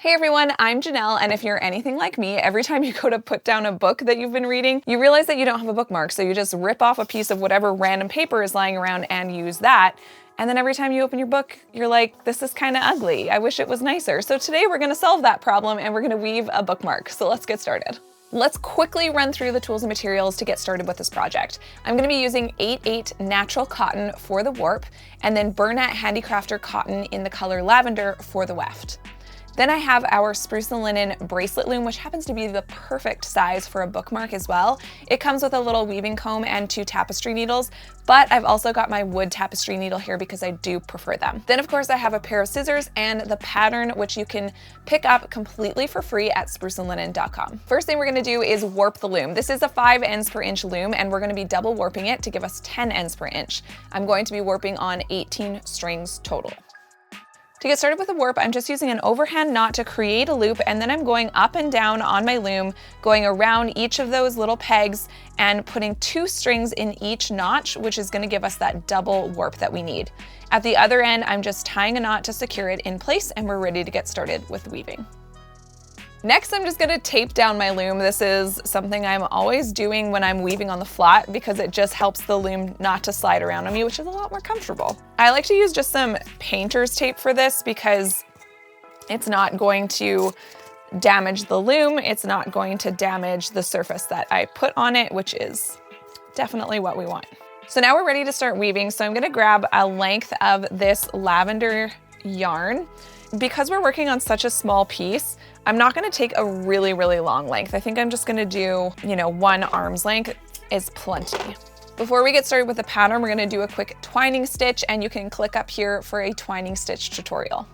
Hey everyone, I'm Janelle, and if you're anything like me, every time you go to put down a book that you've been reading, you realize that you don't have a bookmark, so you just rip off a piece of whatever random paper is lying around and use that. And then every time you open your book, you're like, this is kind of ugly. I wish it was nicer. So today we're gonna solve that problem and we're gonna weave a bookmark. So let's get started. Let's quickly run through the tools and materials to get started with this project. I'm gonna be using 8/8 natural cotton for the warp, and then Bernat Handicrafter cotton in the color lavender for the weft. Then I have our Spruce and Linen bracelet loom, which happens to be the perfect size for a bookmark as well. It comes with a little weaving comb and 2 tapestry needles, but I've also got my wood tapestry needle here because I do prefer them. Then of course I have a pair of scissors and the pattern, which you can pick up completely for free at spruceandlinen.com. First thing we're gonna do is warp the loom. This is a 5 ends per inch loom, and we're gonna be double warping it to give us 10 ends per inch. I'm going to be warping on 18 strings total. To get started with the warp, I'm just using an overhand knot to create a loop, and then I'm going up and down on my loom, going around each of those little pegs and putting 2 strings in each notch, which is gonna give us that double warp that we need. At the other end, I'm just tying a knot to secure it in place, and we're ready to get started with weaving. Next, I'm just gonna tape down my loom. This is something I'm always doing when I'm weaving on the flat because it just helps the loom not to slide around on me, which is a lot more comfortable. I like to use just some painter's tape for this because it's not going to damage the loom. It's not going to damage the surface that I put on it, which is definitely what we want. So now we're ready to start weaving. So I'm gonna grab a length of this lavender yarn. Because we're working on such a small piece, I'm not gonna take a really, really long length. I think I'm just gonna do, 1 arm's length is plenty. Before we get started with the pattern, we're gonna do a quick twining stitch, and you can click up here for a twining stitch tutorial.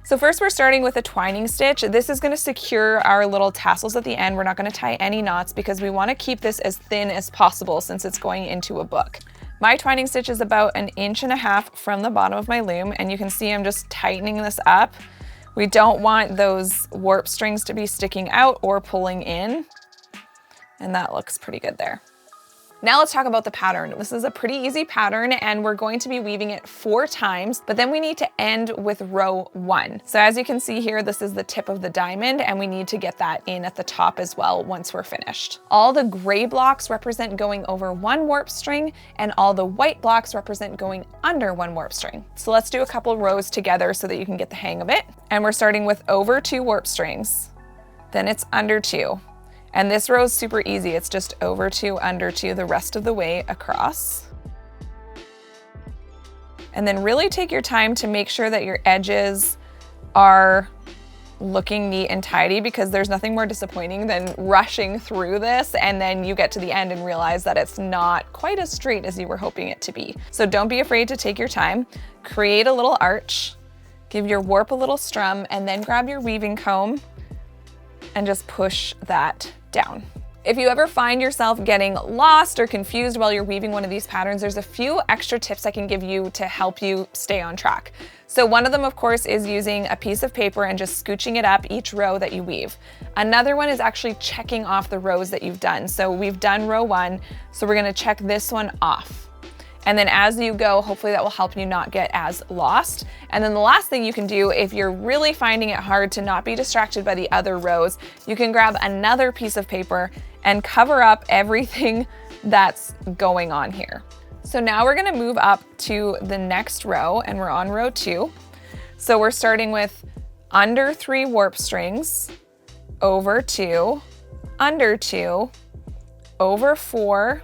So first we're starting with a twining stitch. This is gonna secure our little tassels at the end. We're not gonna tie any knots because we wanna keep this as thin as possible since it's going into a book. My twining stitch is about 1.5 inches from the bottom of my loom, and you can see I'm just tightening this up. We don't want those warp strings to be sticking out or pulling in, and that looks pretty good there. Now let's talk about the pattern. This is a pretty easy pattern, and we're going to be weaving it 4 times, but then we need to end with row 1. So as you can see here, this is the tip of the diamond, and we need to get that in at the top as well once we're finished. All the gray blocks represent going over 1 warp string, and all the white blocks represent going under 1 warp string. So let's do a couple rows together so that you can get the hang of it. And we're starting with over 2 warp strings, then it's under 2. And this row is super easy. It's just over 2, under 2, the rest of the way across. And then really take your time to make sure that your edges are looking neat and tidy, because there's nothing more disappointing than rushing through this and then you get to the end and realize that it's not quite as straight as you were hoping it to be. So don't be afraid to take your time. Create a little arch, give your warp a little strum, and then grab your weaving comb and just push that down. If you ever find yourself getting lost or confused while you're weaving one of these patterns, there's a few extra tips I can give you to help you stay on track. So one of them, of course, is using a piece of paper and just scooching it up each row that you weave. Another one is actually checking off the rows that you've done. So we've done row 1, so we're gonna check this one off. And then as you go, hopefully that will help you not get as lost. And then the last thing you can do, if you're really finding it hard to not be distracted by the other rows, you can grab another piece of paper and cover up everything that's going on here. So now we're gonna move up to the next row, and we're on row 2. So we're starting with under 3 warp strings, over 2, under 2, over 4,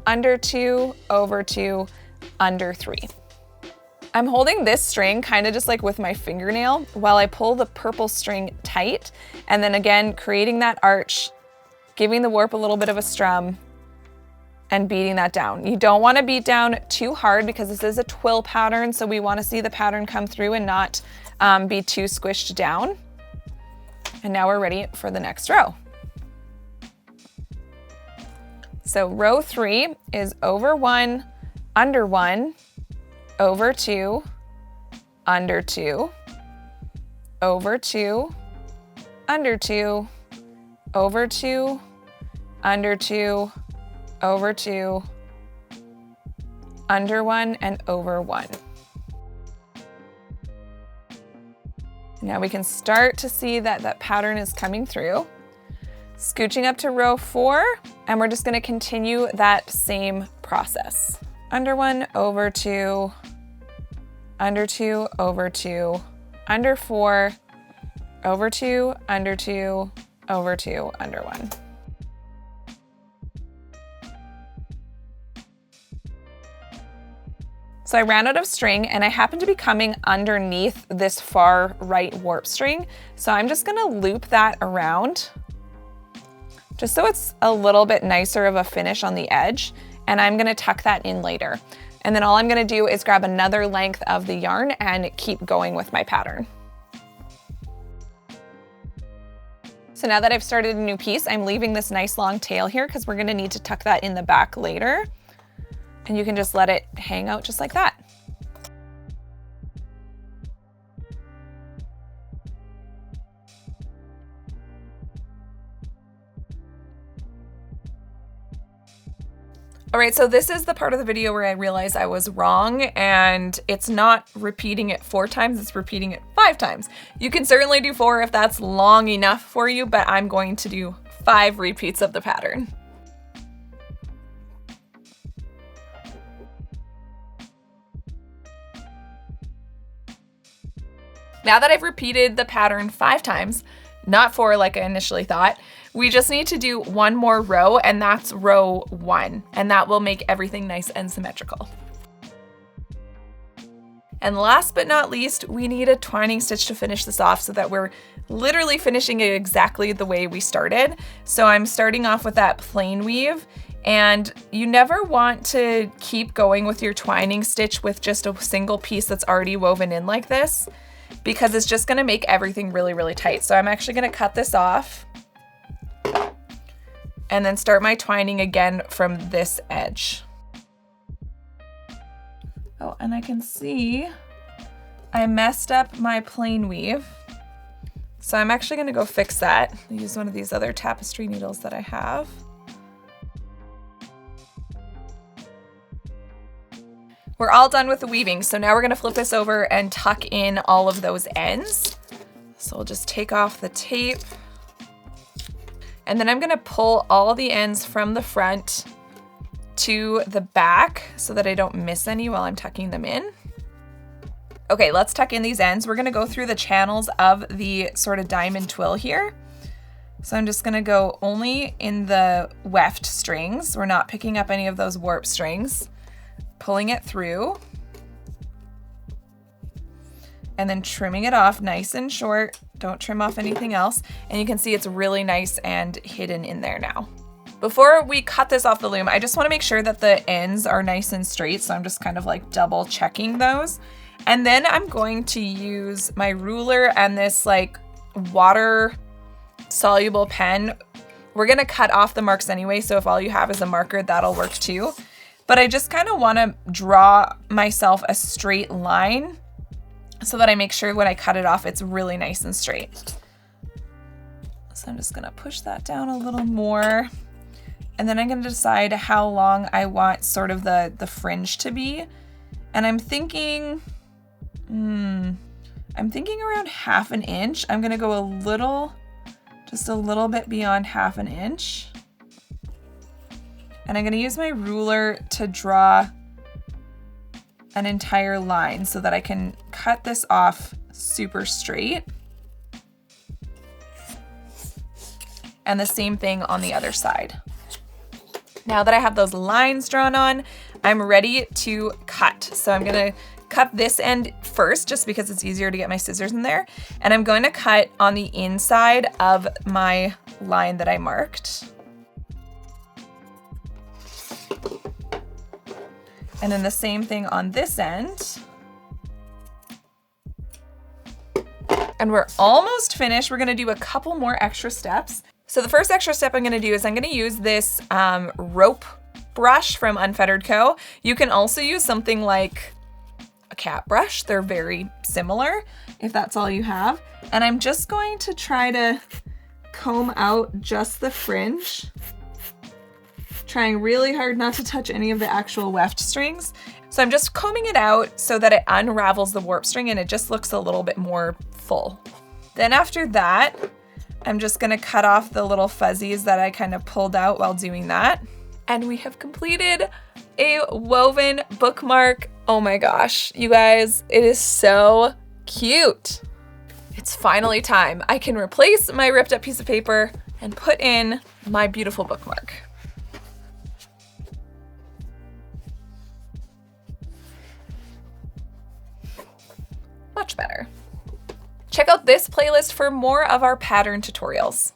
under 2, over 2, under 3. I'm holding this string kind of just like with my fingernail while I pull the purple string tight, and then again creating that arch, giving the warp a little bit of a strum, and beating that down. You don't want to beat down too hard because this is a twill pattern, so we want to see the pattern come through and not be too squished down. And now we're ready for the next row. So row 3 is over 1, under 1, over 2, under 2, over 2, under 2, over 2, under 2, over 2, under 1, and over 1. Now we can start to see that that pattern is coming through. Scooching up to row 4, and we're just gonna continue that same process. Under 1, over 2, under 2, over 2, under 4, over 2, under 2, over 2, under 1. So I ran out of string and I happen to be coming underneath this far right warp string. So I'm just gonna loop that around just so it's a little bit nicer of a finish on the edge. And I'm gonna tuck that in later. And then all I'm gonna do is grab another length of the yarn and keep going with my pattern. So now that I've started a new piece, I'm leaving this nice long tail here because we're gonna need to tuck that in the back later. And you can just let it hang out just like that. All right, so this is the part of the video where I realized I was wrong, and it's not repeating it 4 times, it's repeating it 5 times. You can certainly do 4 if that's long enough for you, but I'm going to do 5 repeats of the pattern. Now that I've repeated the pattern 5 times, not 4 like I initially thought, we just need to do 1 more row, and that's row 1, and that will make everything nice and symmetrical. And last but not least, we need a twining stitch to finish this off so that we're literally finishing it exactly the way we started. So I'm starting off with that plain weave, and you never want to keep going with your twining stitch with just a single piece that's already woven in like this, because it's just gonna make everything really, really tight. So I'm actually gonna cut this off and then start my twining again from this edge. Oh, and I can see I messed up my plain weave. So I'm actually gonna go fix that. I'll use one of these other tapestry needles that I have. We're all done with the weaving, so now we're gonna flip this over and tuck in all of those ends. So we'll just take off the tape. And then I'm gonna pull all the ends from the front to the back so that I don't miss any while I'm tucking them in. Okay, let's tuck in these ends. We're gonna go through the channels of the sort of diamond twill here. So I'm just gonna go only in the weft strings. We're not picking up any of those warp strings. Pulling it through and then trimming it off nice and short. Don't trim off anything else. And you can see it's really nice and hidden in there now. Before we cut this off the loom, I just want to make sure that the ends are nice and straight. So I'm just kind of like double checking those. And then I'm going to use my ruler and this like water soluble pen. We're going to cut off the marks anyway. So if all you have is a marker, that'll work too. But I just kind of want to draw myself a straight line so that I make sure when I cut it off, it's really nice and straight. So I'm just gonna push that down a little more. And then I'm gonna decide how long I want sort of the fringe to be. And I'm thinking around 1/2 inch. I'm gonna go just a little bit beyond 1/2 inch. And I'm gonna use my ruler to draw an entire line so that I can cut this off super straight. And the same thing on the other side. Now that I have those lines drawn on, I'm ready to cut. So I'm gonna cut this end first just because it's easier to get my scissors in there. And I'm going to cut on the inside of my line that I marked. And then the same thing on this end. And we're almost finished. We're gonna do a couple more extra steps. So the first extra step I'm gonna do is I'm gonna use this rope brush from Unfettered Co. You can also use something like a cat brush. They're very similar if that's all you have. And I'm just going to try to comb out just the fringe trying really hard not to touch any of the actual weft strings. So I'm just combing it out so that it unravels the warp string and it just looks a little bit more full. Then after that, I'm just gonna cut off the little fuzzies that I kind of pulled out while doing that. And we have completed a woven bookmark. Oh my gosh, you guys, it is so cute. It's finally time. I can replace my ripped up piece of paper and put in my beautiful bookmark. Much better. Check out this playlist for more of our pattern tutorials.